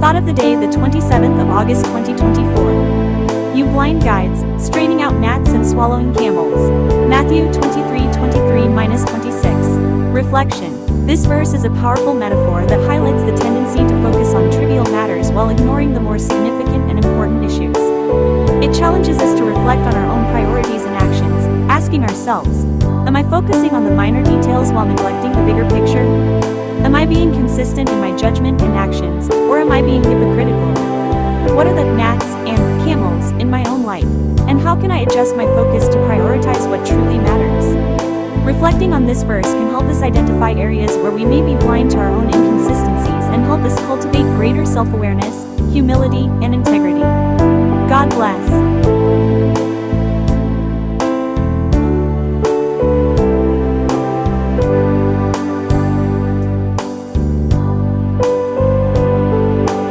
Thought of the day, the 27th of August 2024. You blind guides, straining out gnats and swallowing camels. Matthew 23:23-26. Reflection. This verse is a powerful metaphor that highlights the tendency to focus on trivial matters while ignoring the more significant and important issues. It challenges us to reflect on our own priorities and actions, asking ourselves, am I focusing on the minor details while neglecting the bigger picture? Am I being consistent in my judgment and actions, or am I being hypocritical? What are the gnats and camels in my own life, and how can I adjust my focus to prioritize what truly matters? Reflecting on this verse can help us identify areas where we may be blind to our own inconsistencies and help us cultivate greater self-awareness, humility, and integrity. God bless.